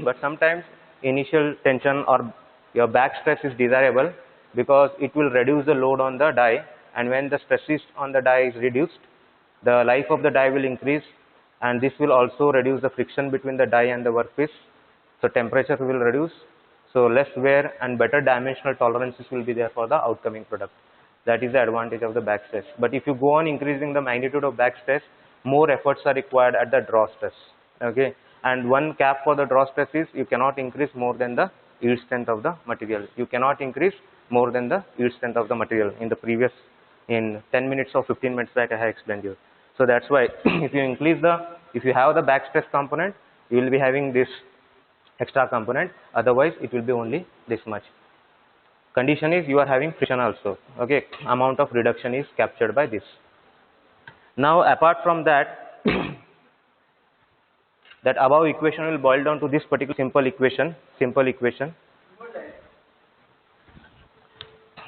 but sometimes initial tension or your back stress is desirable because it will reduce the load on the die, and when the stress is on the die is reduced, the life of the die will increase, and this will also reduce the friction between the die and the workpiece. So temperature will reduce, so less wear and better dimensional tolerances will be there for the outcoming product. That is the advantage of the back stress. But if you go on increasing the magnitude of back stress, more efforts are required at the draw stress. Okay, and one cap for the draw stress is you cannot increase more than the yield strength of the material. You cannot increase more than the yield strength of the material. In the previous, in 10 minutes or 15 minutes back, I have explained you. So that's why if you have the back stress component, you will be having this extra component, otherwise it will be only this much. Condition is you are having friction also. Okay, amount of reduction is captured by this. Now apart from that, that above equation will boil down to this particular simple equation.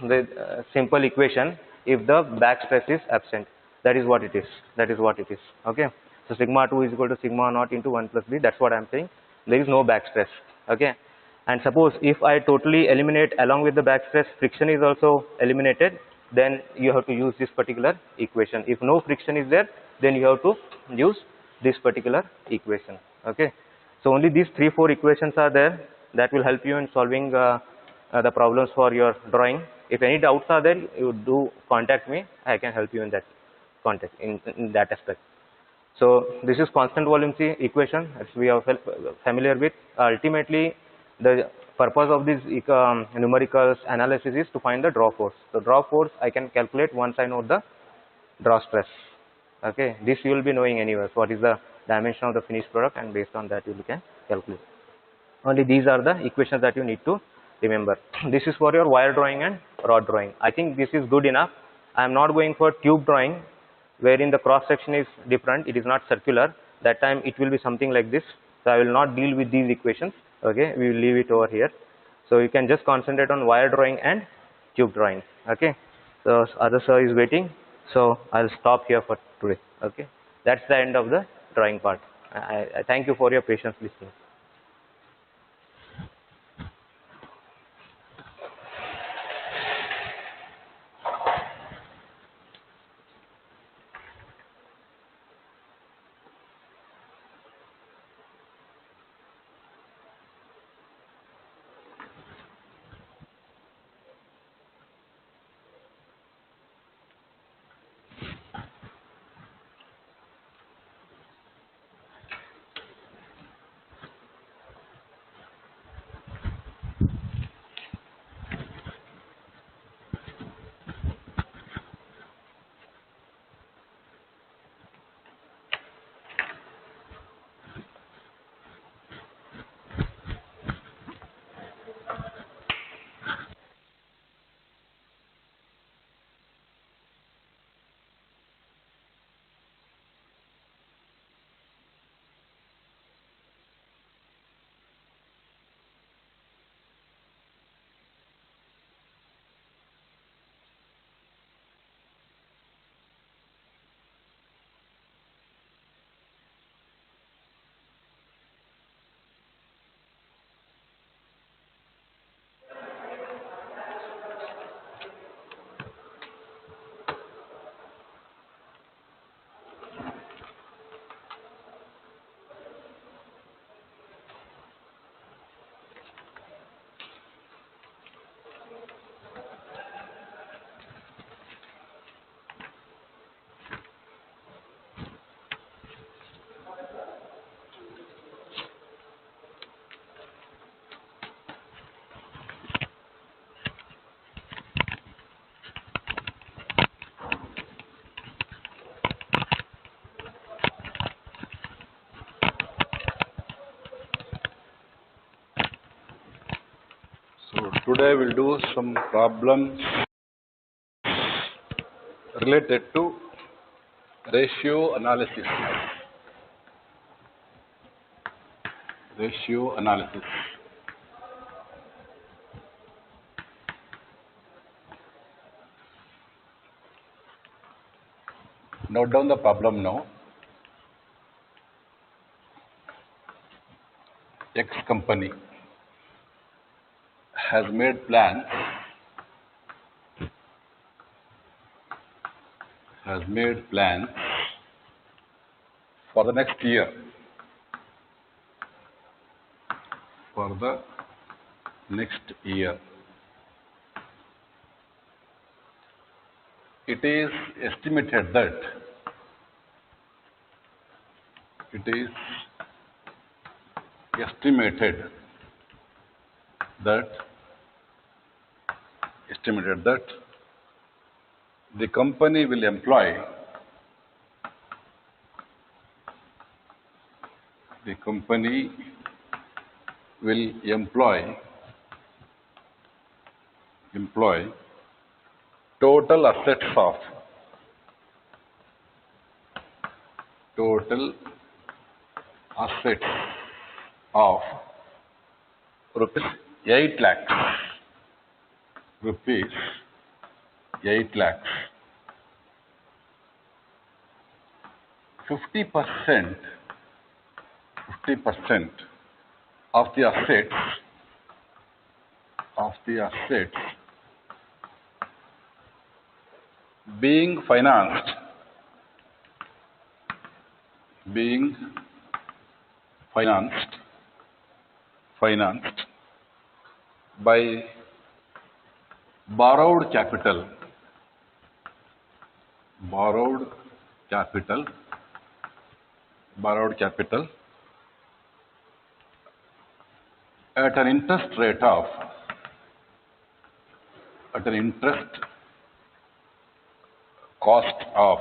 The simple equation, if the back stress is absent, that is what it is. Okay, so sigma 2 is equal to sigma naught into 1 plus b. That's what I'm saying. There is no back stress. Okay, and suppose if I totally eliminate along with the back stress, friction is also eliminated, then you have to use this particular equation. If no friction is there, then you have to use this particular equation. Okay, so only these 3-4 equations are there that will help you in solving the problems for your drawing. If any doubts are there, you do contact me. I can help you in that context, in that aspect. So this is constant volume C equation, as we are familiar with. Ultimately, the purpose of this numericals analysis is to find the draw force. So draw force I can calculate once I know the draw stress. Okay, this you will be knowing anyway. What is the dimension of the finished product, and based on that you can calculate. Only these are the equations that you need to remember. This is for your wire drawing and rod drawing. I think this is good enough. I am not going for tube drawing, wherein the cross section is different. It is not circular. That time it will be something like this. So I will not deal with these equations. Okay, we will leave it over here. So you can just concentrate on wire drawing and tube drawing. Okay, so other sir is waiting. So I'll stop here for today. Okay, that's the end of the drawing part. I thank you for your patience listening. Today we'll do some problems related to ratio analysis. Note down the problem now. X company has made plans for the next year, it is estimated that the company will employ total assets of rupees 8 lakhs. Rupees 8 lakhs. 50% of the assets being financed by borrowed capital at an interest cost of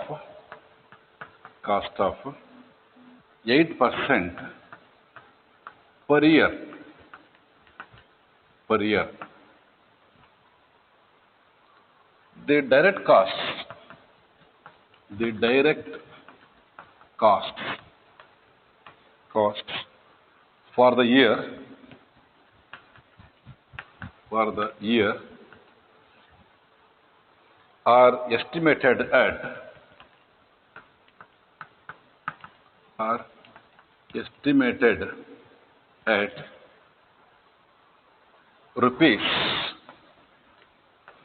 8% per year. The direct costs for the year are estimated at rupees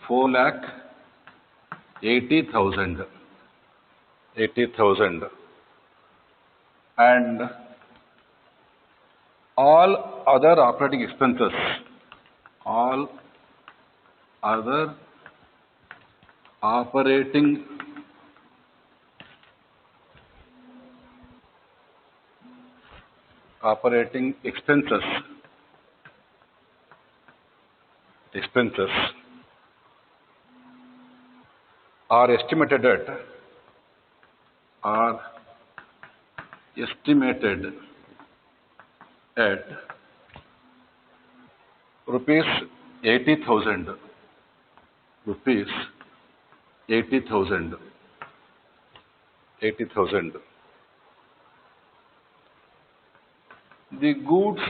4,80,000, and all other operating expenses are estimated at rupees 80,000. The goods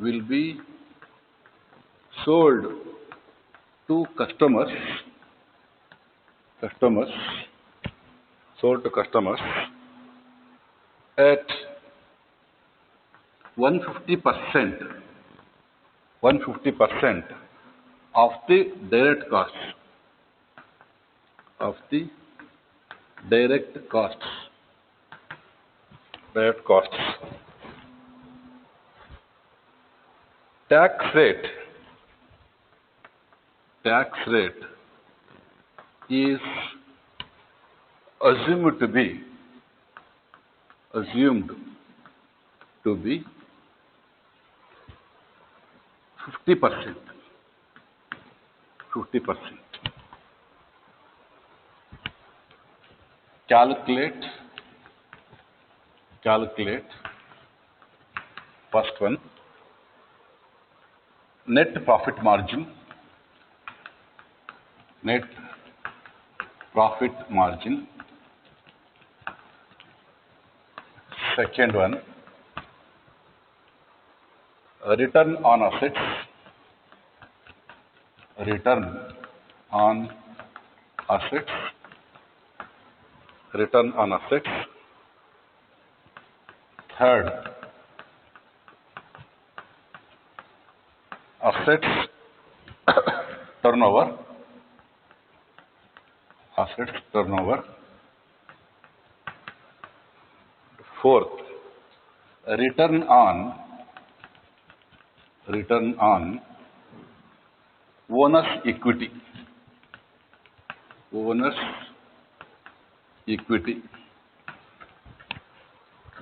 will be sold to customers. At 150% of the direct costs. Tax rate is assumed to be 50%. Calculate first one, net profit margin. Second one, return on assets. return on assets. Third, assets turnover. Assets turnover. Fourth, return on owner's equity. Owner's equity.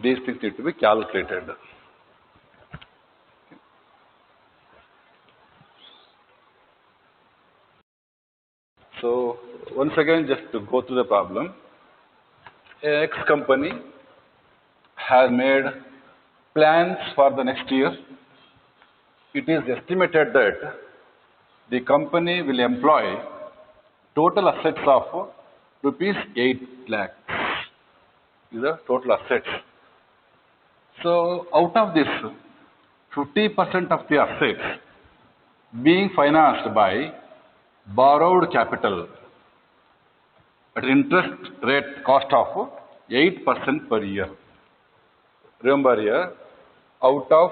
These things need to be calculated. So once again, just to go through the problem, X company has made plans for the next year. It is estimated that the company will employ total assets of rupees 8 lakhs. These are total assets. So out of this, 50% of the assets being financed by borrowed capital at interest rate cost of 8% per year. Remember here, out of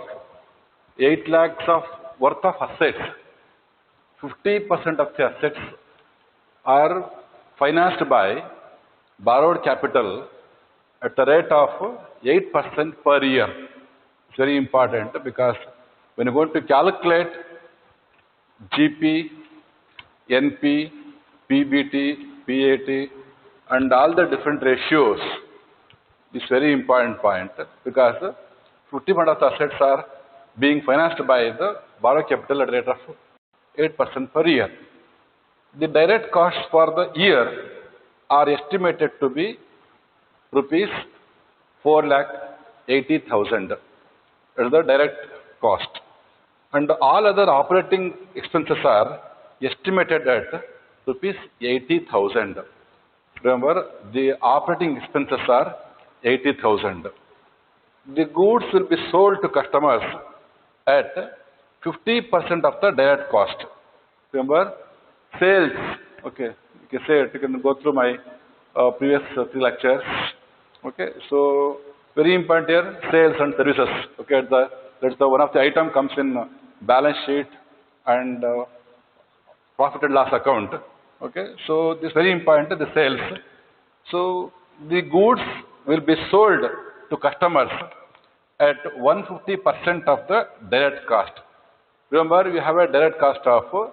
8 lakhs of worth of assets, 50% of the assets are financed by borrowed capital at the rate of 8% per year. It's very important because when you're going to calculate GP, NP, PBT, PAT, and all the different ratios, it's very important point because 50% of the assets are being financed by the borrowed capital at the rate of 8% per year. The direct costs for the year are estimated to be rupees 4,80,000. That is the direct cost. And all other operating expenses are estimated at rupees 80,000. Remember, the operating expenses are 80,000. The goods will be sold to customers at 50% of the direct cost. Remember, sales. Okay, you can say it. You can go through my previous 3 lectures. Okay, so very important here, sales and services. Okay, that's the one of the item comes in balance sheet and profit and loss account. Okay, so this is very important, the sales. So the goods will be sold to customers at 150% of the direct cost. Remember, we have a direct cost of,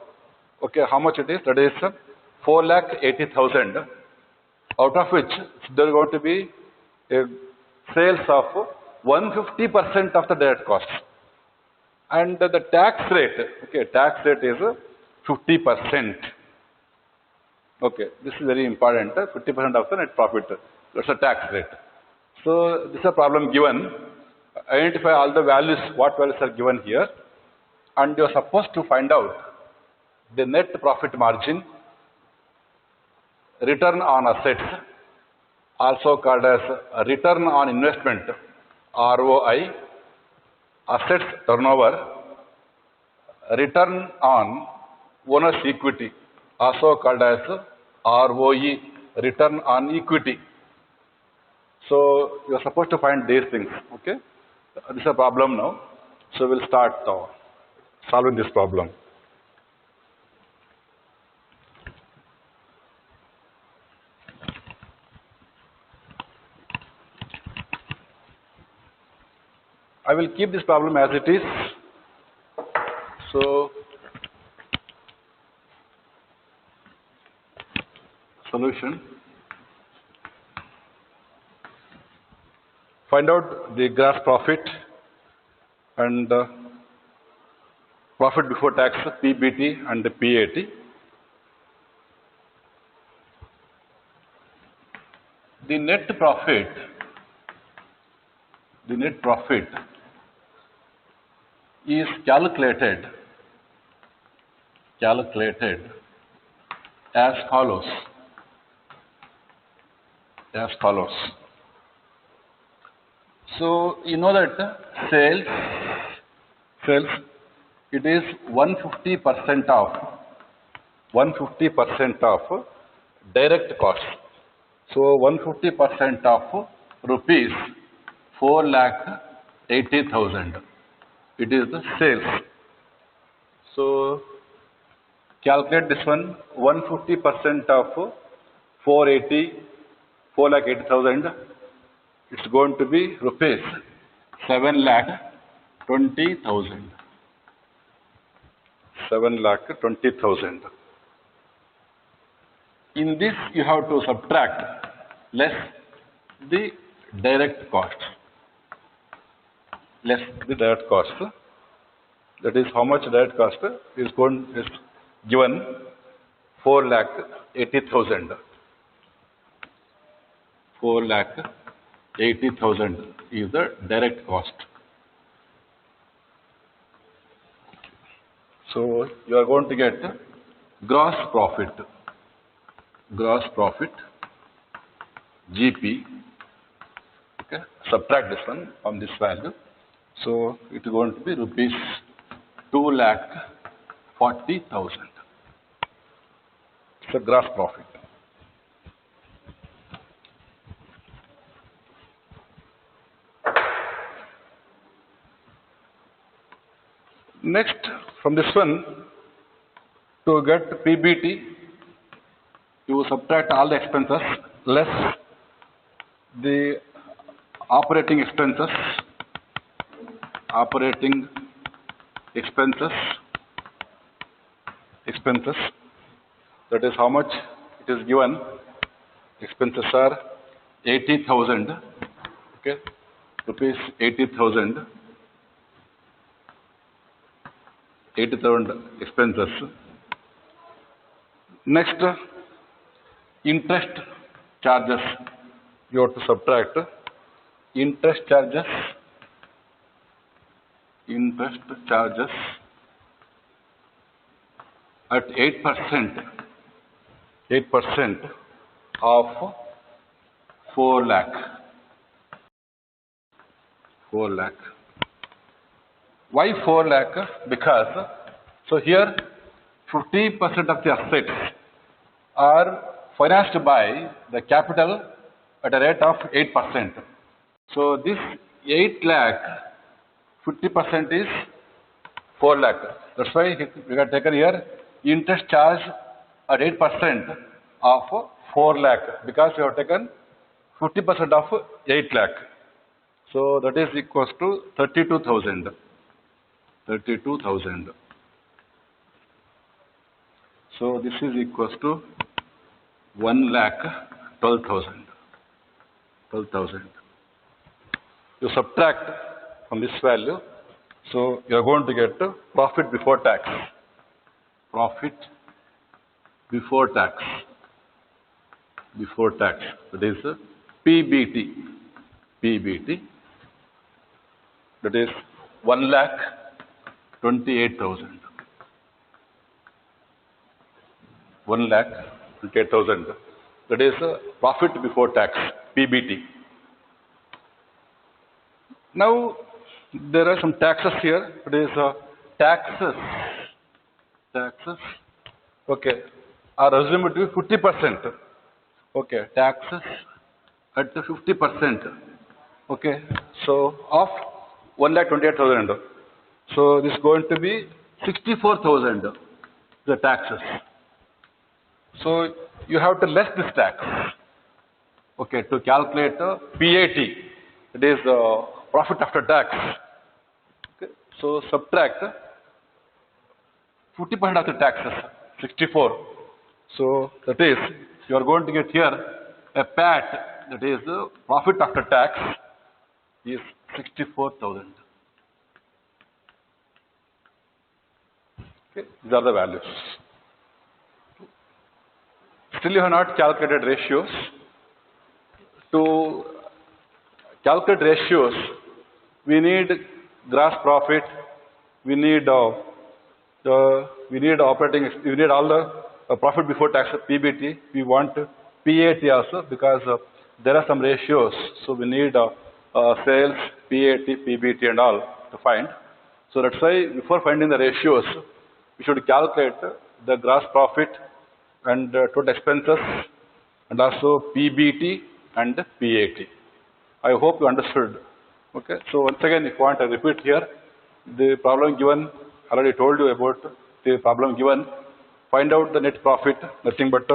okay, how much it is? That is 4,80,000, out of which there is going to be a sales of 150% of the direct cost. And the tax rate, okay, tax rate is 50%. Okay, this is very important, 50% of the net profit. That's a tax rate. So this is a problem given. Identify all the values, what values are given here, and you are supposed to find out the net profit margin, return on assets, also called as return on investment, ROI, assets turnover, return on owner's equity, also called as ROE, return on equity. So you are supposed to find these things. Okay, this is a problem now. So we'll start solving this problem. I will keep this problem as it is. So solution. Find out the gross profit and profit before tax, PBT and the PAT. The net profit is calculated as follows. So you know that sales it is 150% of direct cost. So 150% of rupees 4,80,000. It is the sales. So calculate this one. 150% of 4,80,000. It's going to be rupees 7,20,000. 7,20,000. In this, you have to subtract less the direct cost. Less the direct cost. That is how much direct cost is given 4,80,000. 4,80,000 is the direct cost. So you are going to get gross profit. Gross profit, GP. Okay, subtract this one from this value. So it is going to be rupees 2,40,000. It's a gross profit. Next, from this one, to get PBT, you subtract all the expenses less the operating expenses. Operating expenses. That is how much it is given. Expenses are 80,000. Okay, rupees 80,000. 80,000 expenses. Next, interest charges. You have to subtract interest charges. Interest charges at 8%. 8% of 4 lakh. 4 lakh. Why 4 lakh? Because, so here 50% of the assets are financed by the capital at a rate of 8%. So this 8 lakh, 50% is 4 lakh. That's why we have taken here interest charge at 8% of 4 lakh, because we have taken 50% of 8 lakh. So that is equals to 32,000. 32,000. So this is equals to 1,12,000. 12,000. You subtract from this value, so you are going to get profit before tax. Profit before tax. Before tax. That is PBT. PBT. That is 1,28,000. 1,28,000. That is profit before tax, PBT. Now, there are some taxes here. It is taxes. Taxes. Okay. Are assumed to be 50%. Okay. Taxes at the 50%. Okay. So, of 1,28,000. So, this is going to be 64,000, the taxes. So, you have to less this tax. Okay, to calculate PAT, it is profit after tax. Okay, so subtract 50% of the taxes, 64. So that is, you are going to get here a PAT, that is profit after tax, is 64,000. Okay, these are the values. Still you have not calculated ratios. To calculate ratios, we need gross profit, we need operating, we need all the profit before tax, PBT. We want PAT also, because there are some ratios. So we need sales, PAT, PBT and all to find. So that's why before finding the ratios, we should calculate the gross profit and total expenses and also PBT and PAT. I hope you understood. Okay, so once again, if you want, I repeat here, the problem given, already told you about the problem given. Find out the net profit, nothing but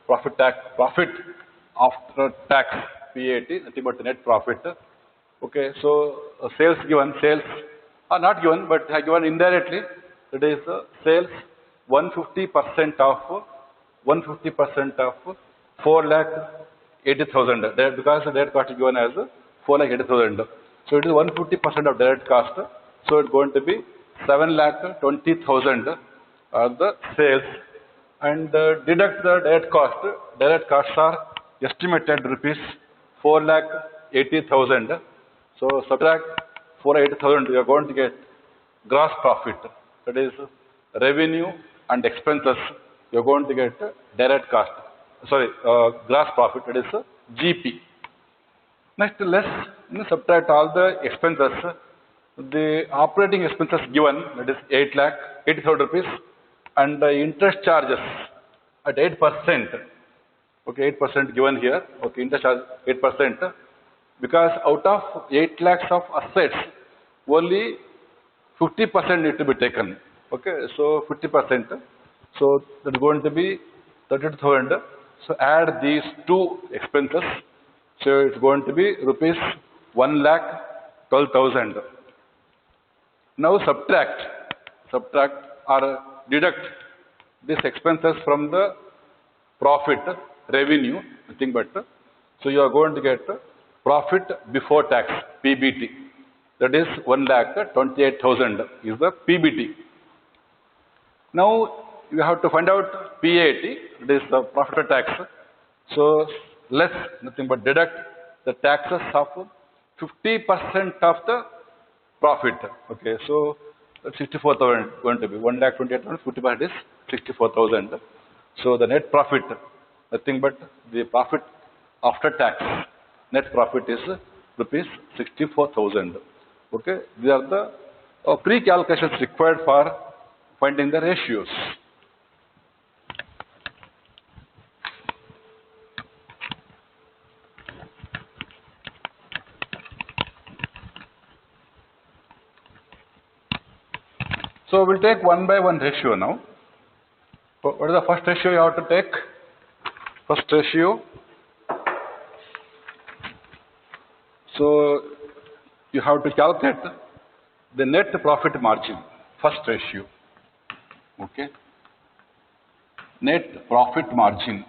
profit after tax, PAT, nothing but the net profit. Okay, so sales given, sales are not given, but are given indirectly. That is sales 150% of 4,80,000. Because the direct cost is given as 4,80,000. So it is 150% of direct cost. So it's going to be 7,20,000 are the sales, and deduct the direct cost. Direct costs are estimated rupees 4,80,000. So subtract 4,80,000, you are going to get gross profit. That is revenue and expenses. You are going to get direct cost. Sorry, gross profit. That is GP. Next, let's subtract all the expenses. The operating expenses given, that is 8,80,000 rupees, and the interest charges at 8%. Okay, 8% given here. Okay, interest charge 8%. Because out of 8 lakhs of assets, only 50% need to be taken. Okay, so 50%. So that is going to be 32,000. So add these two expenses. So it's going to be rupees 1,12,000. Now subtract or deduct these expenses from the profit, revenue, nothing but. So you are going to get profit before tax, PBT. That is 1,28,000 is the PBT. Now you have to find out PAT, that is the profit after tax. So less, nothing but deduct the taxes of 50% of the profit. Okay, so 64,000 going to be 1,28,000, 50% is 64,000. So the net profit, nothing but the profit after tax. Net profit is rupees 64,000. Okay, these are the pre-calculations required for finding the ratios. So we'll take one by one ratio now. What is the first ratio you have to take? First ratio. So you have to calculate the net profit margin. First ratio. Okay. Net profit margin.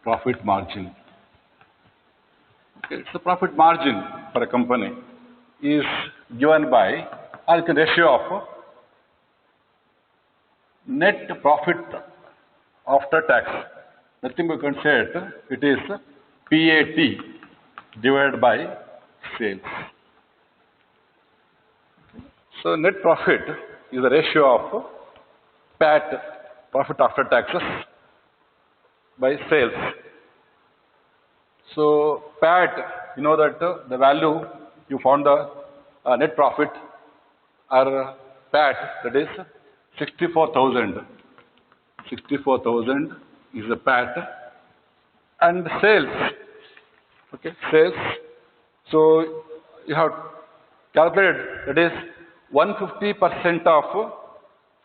Profit margin. Okay. So profit margin for a company is given by the ratio of net profit after tax. Nothing we can say it is PAT divided by sales. So net profit is the ratio of PAT, profit after taxes, by sales. So PAT, you know that the value you found the net profit or PAT, that is 64,000. 64,000 is the PAT. And sales, okay, sales. So you have calculated, that is 150% of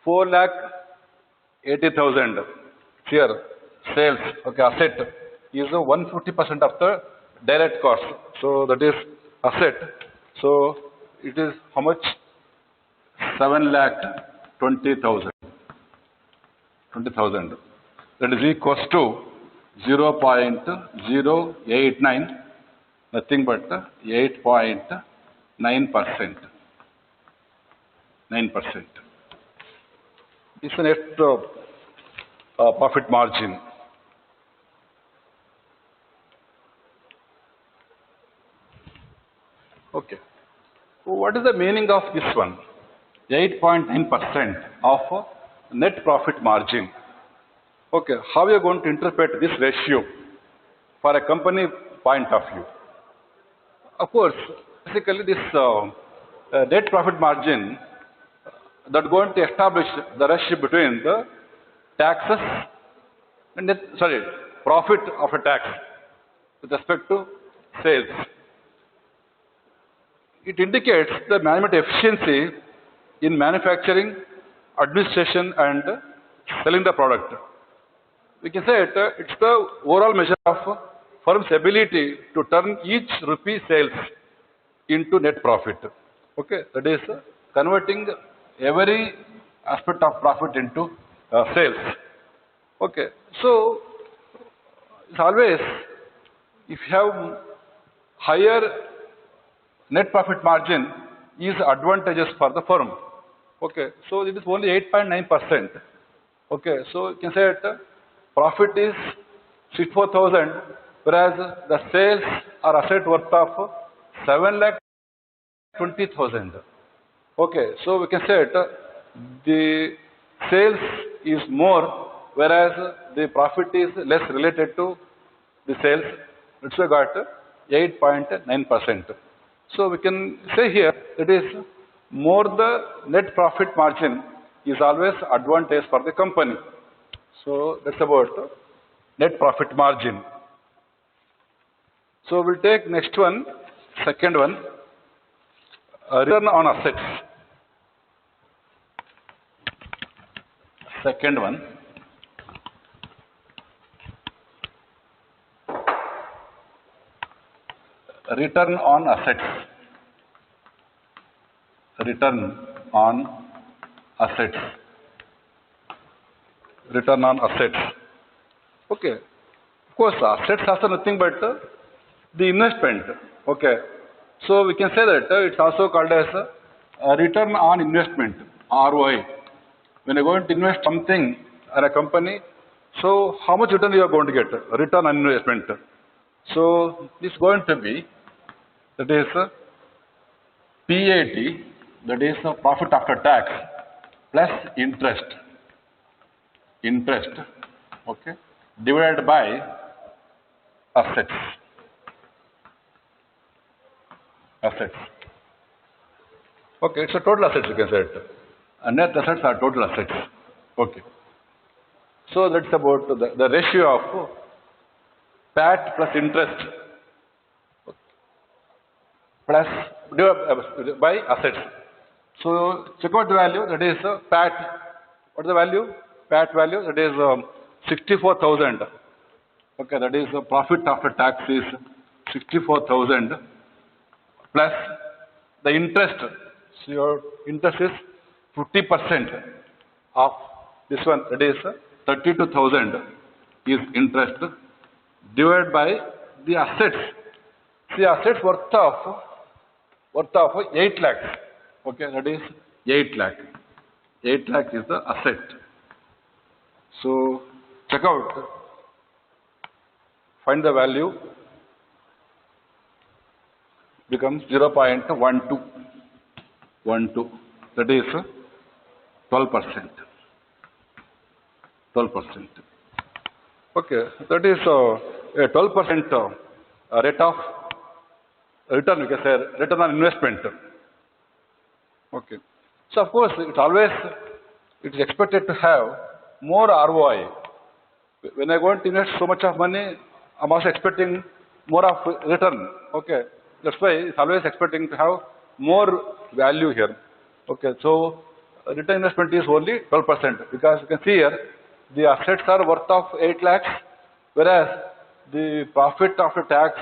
4,80,000. Here, sales, okay, asset is 150% of the direct cost. So that is asset. So it is how much? 7,20,000. 20,000. That is equals to 0.089, nothing but 8.9%. 9%. It's a net profit margin. Okay. So what is the meaning of this one? 8.9% of net profit margin. Okay, how are you going to interpret this ratio for a company point of view? Of course, basically this net profit margin that going to establish the ratio between the taxes and profit after tax with respect to sales. It indicates the management efficiency in manufacturing, administration, and selling the product. We can say it's the overall measure of firm's ability to turn each rupee sales into net profit. Okay, that is converting every aspect of profit into sales. Okay, so it's always, if you have higher net profit margin, is advantageous for the firm. Okay, so it is only 8.9%. Okay, so you can say that profit is 64,000, whereas the sales are asset worth of 7,20,000. Okay, so we can say that the sales is more, whereas the profit is less related to the sales. It's got 8.9%. So we can say here it is more the net profit margin is always advantage for the company. So that's about net profit margin. So we'll take next one, second one, return on assets. Second one, return on assets. Return on assets. Return on assets. Okay. Of course, assets are nothing but the investment. Okay. So we can say that it's also called as a return on investment, ROI. When you're going to invest something in a company, so how much return you are going to get? Return on investment. So this is going to be, that is PAT, that is profit after tax, plus interest. Interest, okay, divided by assets. Assets. Okay, so total assets you can say it. Net assets are total assets. Okay. So that's about the ratio of PAT plus interest plus by assets. So check out the value, that is PAT. What is the value? PAT value, that is 64,000. Okay, that is profit after tax is 64,000 plus the interest. So your interest is 50% of this one, that is 32,000 is interest divided by the assets. See, assets worth of 8 lakhs. Okay, that is 8 lakh. 8 lakh is the asset. So check out, find the value, becomes 0.12. That is 12%. 12%. Okay, that is a 12% rate of return, we can say return on investment. Okay. So of course, it is expected to have more ROI. When I go to invest so much of money, I'm also expecting more of return. Okay. That's why it's always expecting to have more value here. Okay. So return investment is only 12%, because you can see here the assets are worth of 8 lakhs, whereas the profit after tax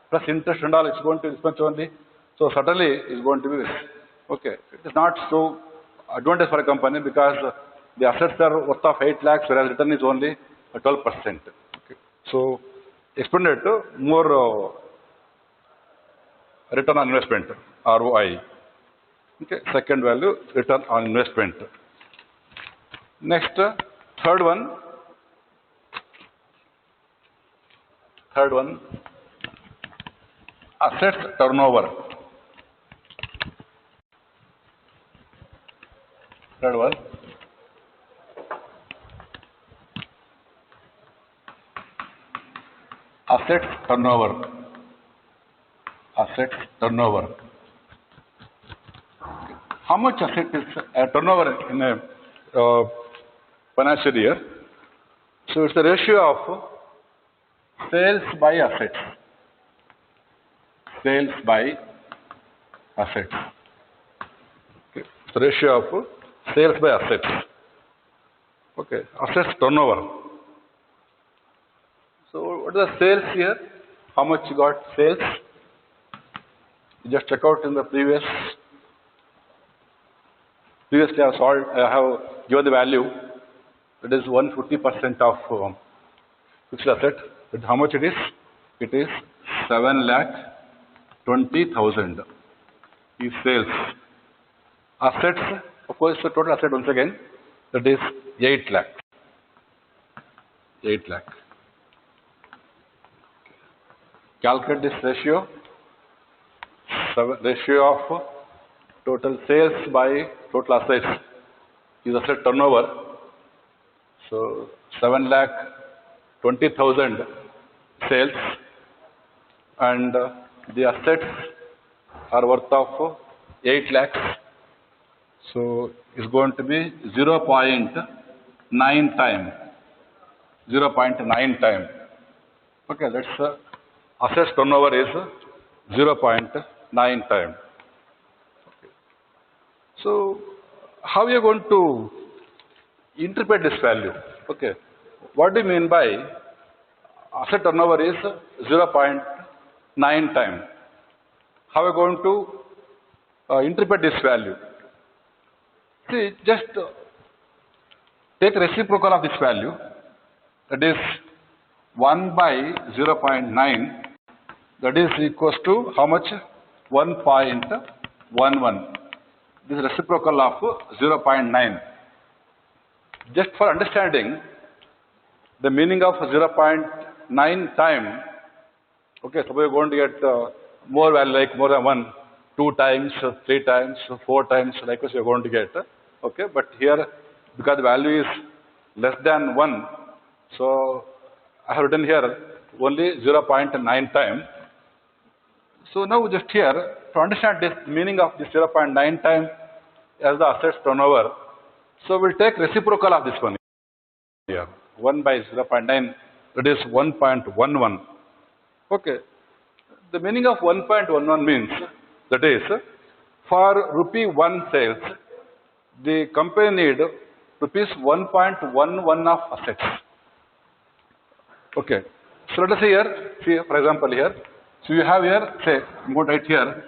plus interest and all is going to expense only. So certainly it's going to be okay. It is not so advantage for a company, because the assets are worth of 8 lakhs, whereas return is only 12%. Okay. So expanded to more return on investment, ROI. Okay. Second value, return on investment. Next, third one. Assets turnover. Third one. Assets turnover. Assets turnover. How much asset is turnover in a financial year? So it's the ratio of Sales by assets. Sales by assets. Okay. So ratio of sales by assets. Okay. Assets turnover. So what is the sales here? How much you got sales? You just check out in the previously I have given the value. It is 150% of fixed asset. But how much it is? It is 7,20,000 is sales. Assets, of course, the total asset once again, that is 8 lakh. 8 lakh. Calculate this ratio. Ratio of total sales by total assets is asset turnover. So 7,20,000 sales and the assets are worth of 8 lakhs. So it's going to be 0.9 time. 0.9 time. Okay, that's assets turnover is 0.9 time. Okay. So how are you going to interpret this value? Okay. What do you mean by asset turnover is 0.9 time? How are you going to interpret this value? See, just take reciprocal of this value, that is 1 by 0.9, that is equals to how much? 1.11. This is reciprocal of 0.9. Just for understanding the meaning of 0.9 time, okay, suppose you're going to get more value, like more than 1, 2 times, 3 times, 4 times, like this you're going to get. Okay, but here, because the value is less than 1, so I have written here only 0.9 time. So now just here, to understand this meaning of this 0.9 time as the assets turnover, so we'll take reciprocal of this one here. 1 by 0.9, that is 1.11. Okay. The meaning of 1.11 means, that is, for rupee 1 sales, the company need rupees 1.11 of assets. Okay. So let us say here, see for example here, so you have here, say, I'm going to write here,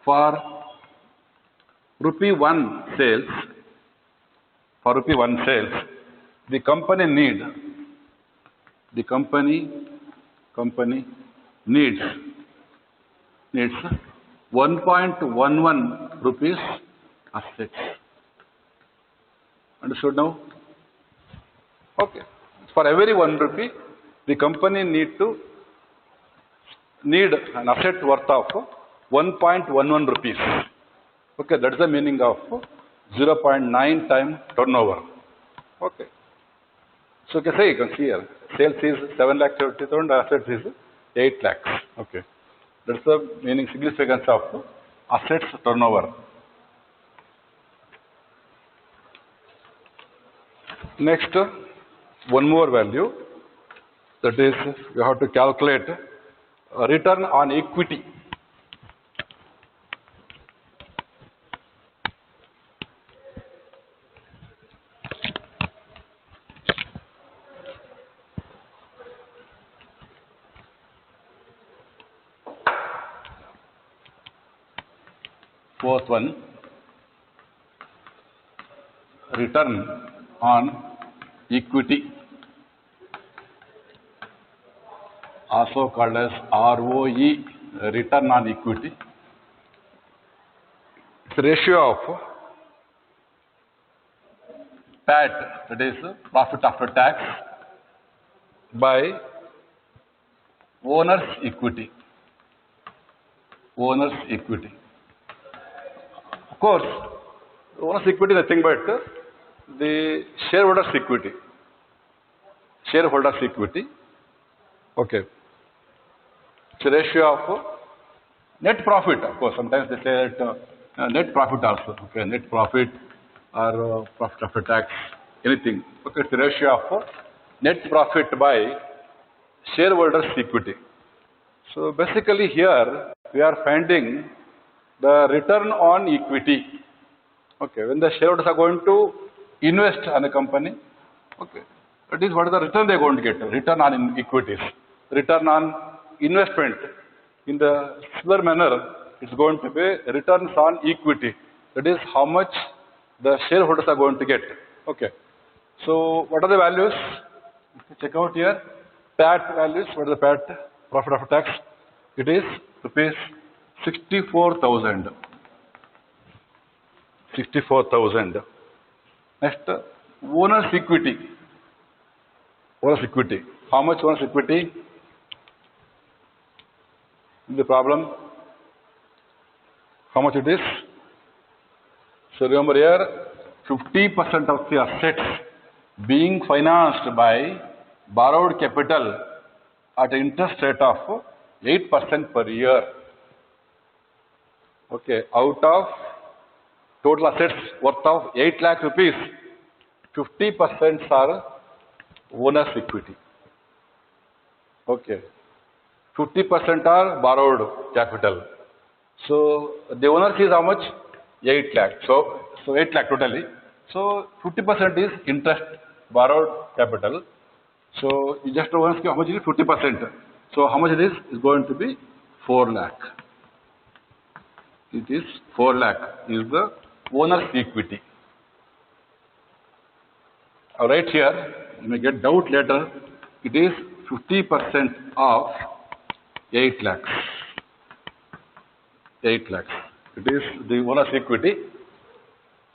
for rupee 1 sales, the company needs 1.11 rupees assets. Understood now? Okay. For every 1 rupee, the company need an asset worth of 1.11 rupees. Okay, that's the meaning of 0.9 time turnover. Okay. So you can see here, sales is 7,30,000, assets is 8 lakhs. Okay. That's the meaning, significance of assets turnover. Next, one more value, that is, you have to calculate return on equity. Fourth one, return on equity, also called as ROE, return on equity. It's a ratio of PAT, that is profit after tax, by owner's equity. Owner's equity. Of course, owner's equity is nothing but the shareholder's equity. Shareholder's equity. Okay. It's a ratio of net profit. Of course, sometimes they say that net profit also. Okay, net profit or profit after tax, anything. Okay, it's a ratio of net profit by shareholders' equity. So basically here we are finding the return on equity. Okay, when the shareholders are going to invest in a company, okay, that is what is the return they are going to get, return on equities, return on investment. In the similar manner, it's going to be returns on equity. That is how much the shareholders are going to get. Okay. So what are the values? Check out here. PAT values. What is the PAT? Profit after tax. It is rupees 64,000. 64,000. Next, owner's equity. Owner's equity. How much owner's equity? The problem. How much it is? So remember here, 50% of the assets being financed by borrowed capital at an interest rate of 8% per year. Okay, out of total assets worth of 8 lakh rupees, 50% are owner's equity. Okay, 50% are borrowed capital. So the owner's is how much? 8 lakh. So 8 lakh totally. So 50% is interest, borrowed capital. So you just owner's how much is 50%. So how much it is? Is going to be 4 lakh. It is 4 lakh is the owner's equity. All right, here you may get doubt later. It is 50% of 8 lakhs. 8 lakhs. It is the owner's equity.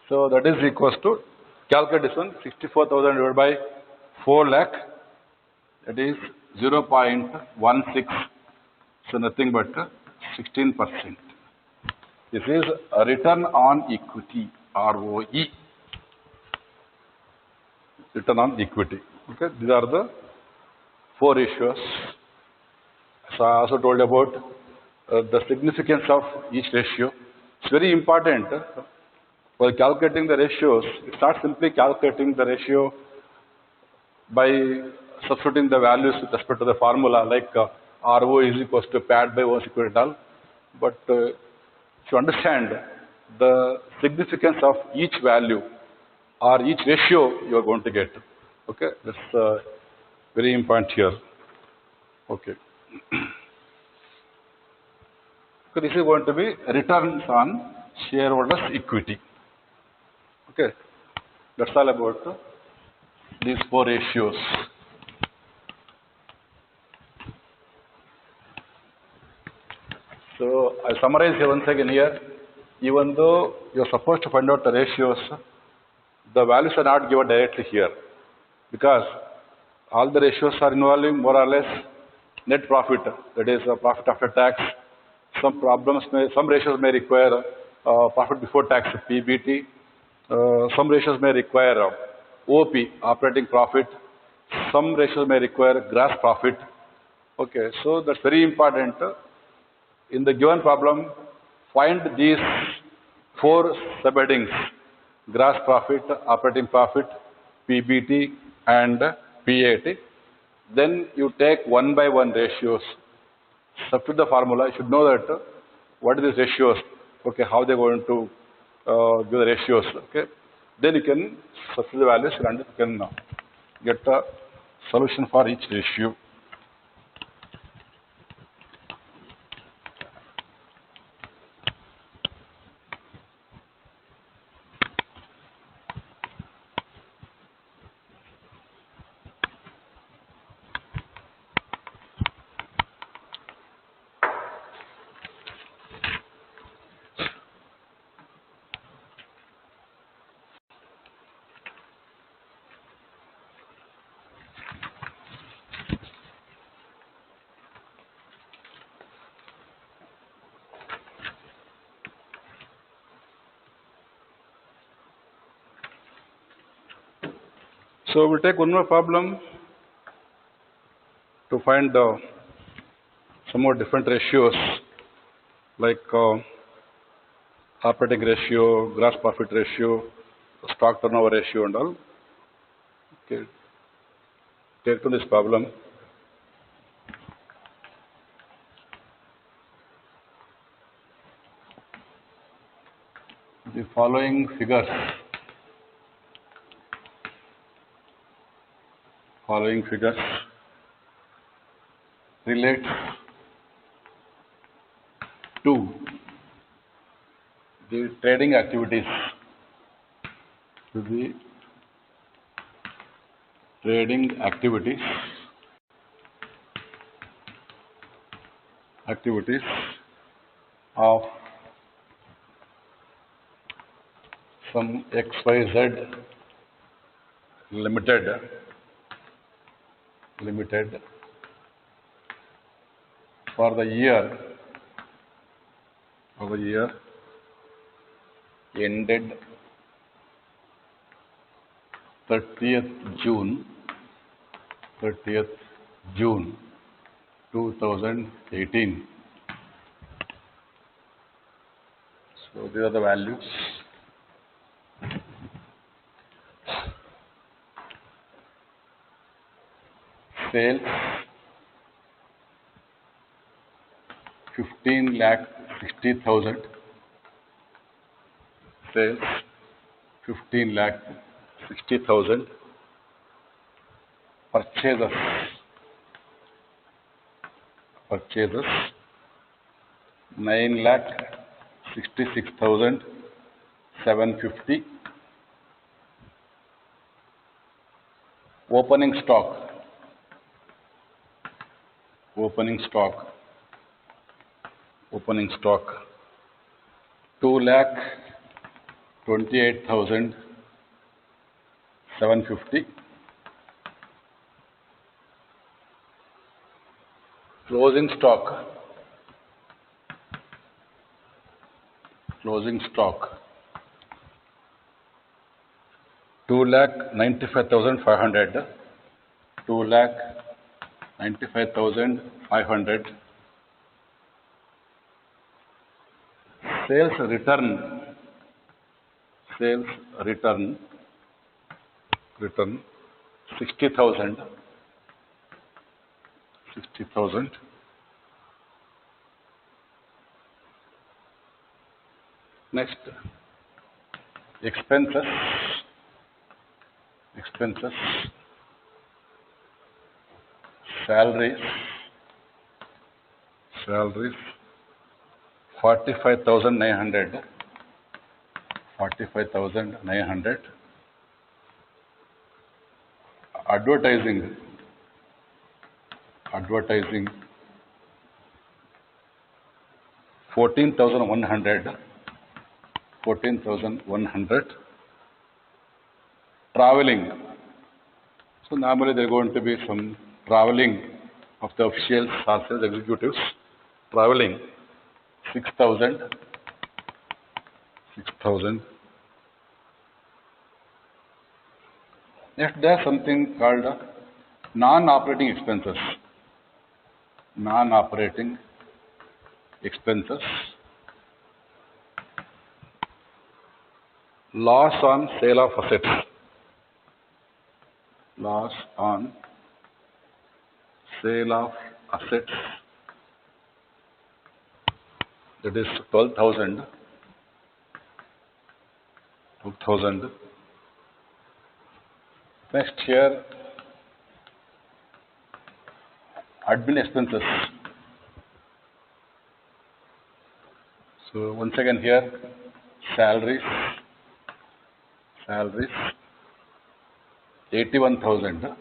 So that is equals to, calculate this one, 64,000 divided by 4 lakh. That is 0.16. So nothing but 16%. This is a return on equity, ROE. Return on equity. Okay, these are the 4 ratios. So I also told about the significance of each ratio. It's very important while calculating the ratios. It's not simply calculating the ratio by substituting the values with respect to the formula like RO is equals to PAT by owner's equity and all. But to understand the significance of each value or each ratio you are going to get. Okay, that's very important here. Okay. So this is going to be returns on shareholders' equity. Okay, that's all about these 4 ratios. So I summarize here once again here. Even though you are supposed to find out the ratios, the values are not given directly here because all the ratios are involving more or less net profit, that is profit after tax. Some ratios may require profit before tax, PBT. Some ratios may require OP, operating profit. Some ratios may require gross profit. Okay, so that's very important. In the given problem, find these 4 subheadings: gross profit, operating profit, PBT, and PAT. Then you take 1 by 1 ratios. Substitute the formula. You should know that what are these ratios. Okay, how they're going to give the ratios. Okay, then you can substitute the values and you can get the solution for each ratio. So we'll take one more problem to find some more different ratios like operating ratio, gross profit ratio, stock turnover ratio and all. Okay. Take to this problem. following figures relates to the trading activities of some XYZ limited for the year ended 30th June 2018. So these are the values. Sales 15,60,000. Sales 15,60,000. Purchases 9,66,750. Opening stock 2,28,750. Closing stock 2,95,500. 2,95,500. Sales return 60,000. Next, expenses 45,900. Advertising 14,100. Traveling. So normally there are going to be some traveling of the officials or sales executives. Traveling 6,000. Next, there is something called non-operating expenses. Loss on sale of assets. That is 12,000. Next here, admin expenses. So once again here, salaries 81,000.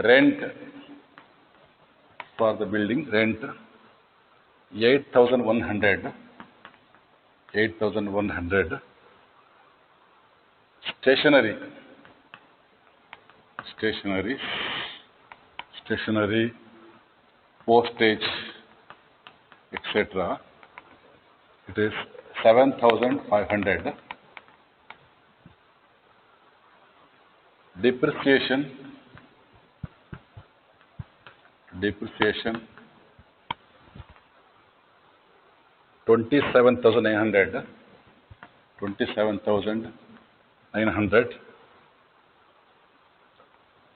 Rent for the building, 8,100. Stationery, postage, etc. It is 7,500. Depreciation 27,900.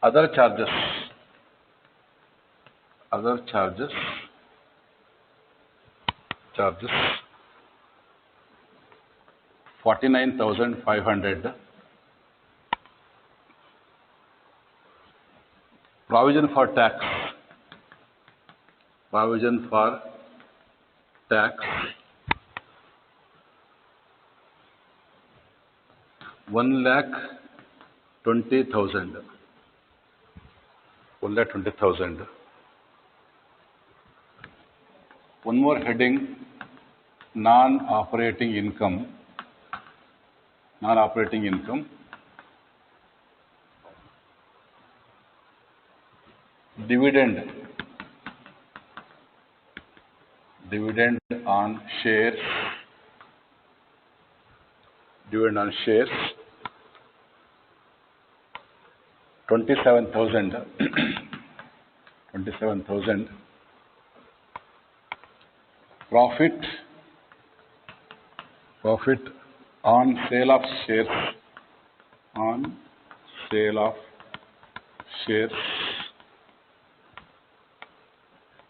Other charges charges 49,500. Provision for tax. Provision for tax 1,20,000. 1,20,000. One more heading, non-operating income. Non-operating income. Dividend. Dividend on shares. Dividend on shares. 27,000. 27,000. Profit on sale of shares. On sale of shares.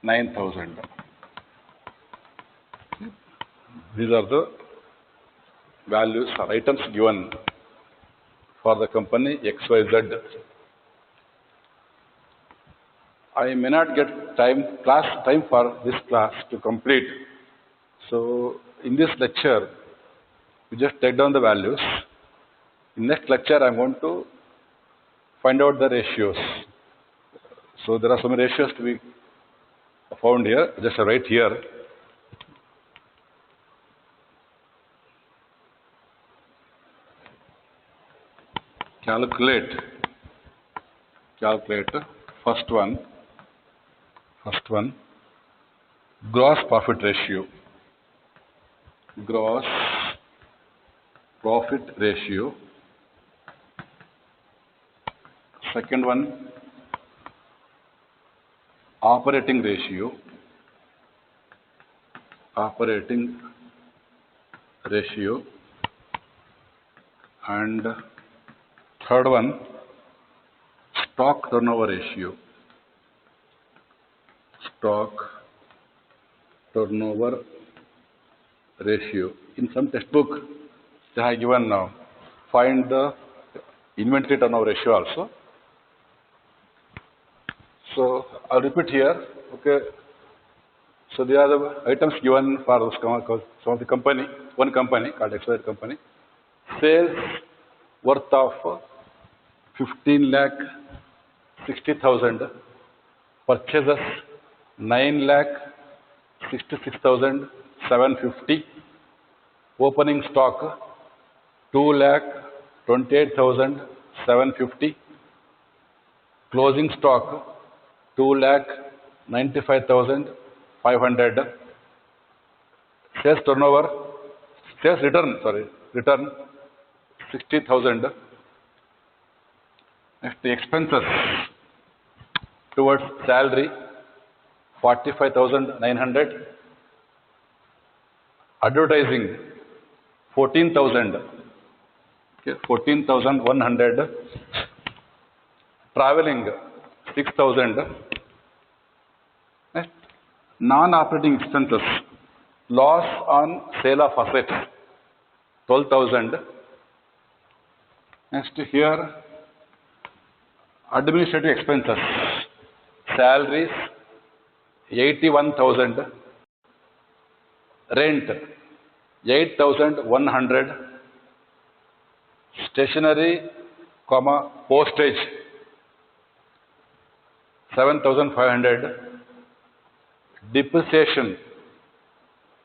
9,000. These are the values or items given for the company XYZ. I may not get time for this class to complete. So in this lecture, we just take down the values. In next lecture, I'm going to find out the ratios. So there are some ratios to be found here. Just write here. Calculate first one, gross profit ratio. Gross profit ratio. Second one, operating ratio. Operating ratio. And third one, stock turnover ratio. Stock turnover ratio. In some textbook, they have given find the inventory turnover ratio also. So I'll repeat here. Okay. So they are the items given for some of the company, one company called XYZ company. Sales worth of 15,60,000. Purchases 9,66,750. Opening stock 2,28,750. Closing stock 2,95,500. Sales return 60,000. Next, the expenses towards salary 45,900. Advertising 14,000. Okay, 14,100. Traveling 6,000. Next, non-operating expenses. Loss on sale of assets 12,000. Next here, administrative expenses. Salaries 81,000. Rent 8,100. Stationery, postage 7,500. Depreciation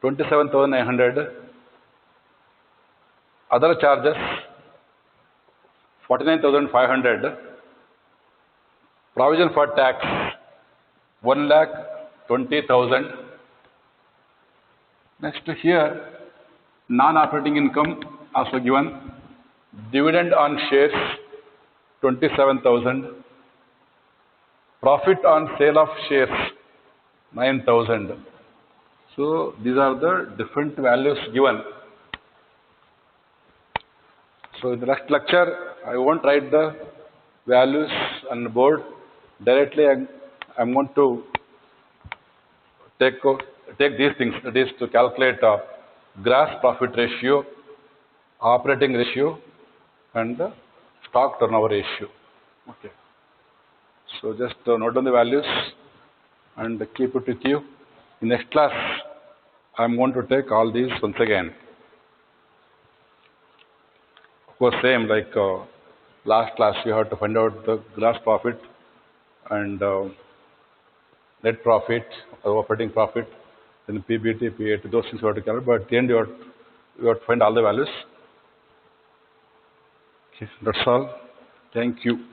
27,900. Other charges 49,500. Provision for tax 1,20,000. Next here, non-operating income also given. Dividend on shares 27,000. Profit on sale of shares 9,000. So these are the different values given. So in the next lecture, I won't write the values on the board. Directly I'm going to take take these things. That is to calculate gross profit ratio, operating ratio, and stock turnover ratio. Okay. So just note down the values and keep it with you. In next class, I'm going to take all these once again. Of course, same like last class, you have to find out the gross profit and net profit or operating profit, then PBT, PAT, those things you have to calculate. But at the end, you have to find all the values. Okay, that's all. Thank you.